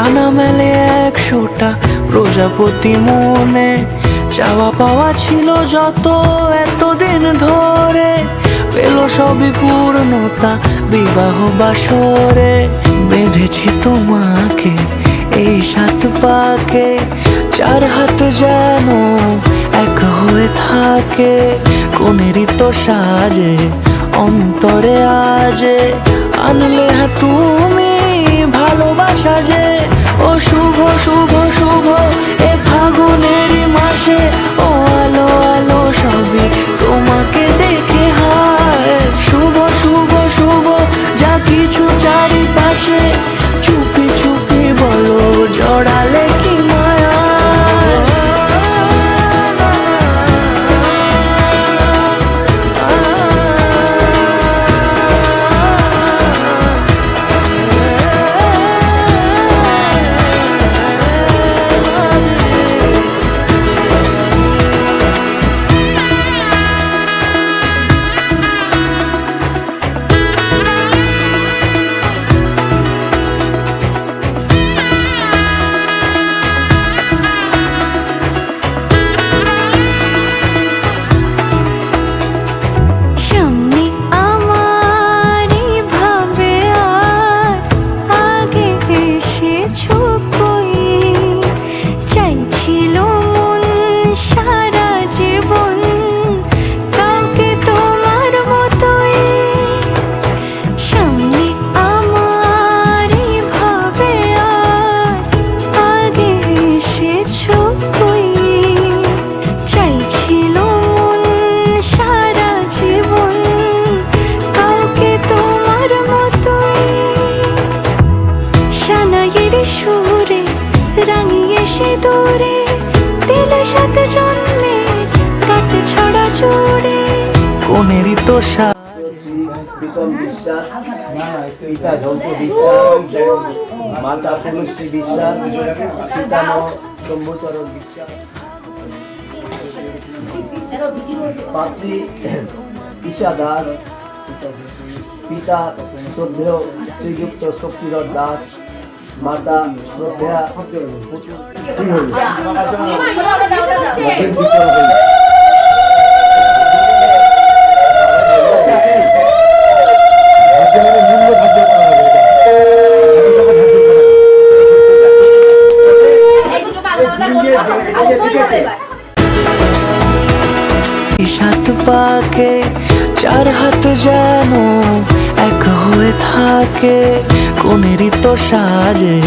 ডানা মেলে 100টা প্রজাপতি মনে, চাওয়া পাওয়া ছিল যত এতদিন ধরে, পেল সবই পূর্ণতা বিবাহ বাসরে। বেঁধেছি তোমাকে এই 7 পাকে, 4 হাত যেন এক হয়ে থাকে। কোনেরই তো সাজে অন্তরে আজে, আনলে হ্যাঁ তুমি ভালোবাসা যে। ও শুভ শুভ শুভ এ ফাগুনেরই মাসে, ও আলো আলো সবই তোমাকে দেখে হায়। শুভ শুভ শুভ যা কিছু চারিপাশে, চুপি চুপি বলো জড়ালে কি মায়া। সুরে রাঙিয়ে সে দূরে, দিলে 7 জন্মে কাট ছড়া জুড়ে। কোনেরই তো প্রীতম বিশ্বাস, পিতা ঝন্টু বিশ্বাস, মাতা পুলুষ্টি বিশ্বাস, পিতা শম্ভুচরণ বিশ্বাস, পাত্রী ঈশা দাস, পিতা শ্রদ্ধেয় শ্রীযুক্ত শক্তিধর দাস, মাতা শ্রদ্ধেয়া সাত পাকে, 4 হাত যেন এক হয়ে থাকে। কোনেরই তো সাজে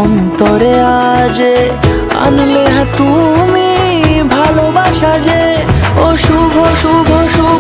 অন্তরে আজে, আনলে হ্যাঁ তুমি ভালোবাসা যে। ও শুভ শুভ শুভ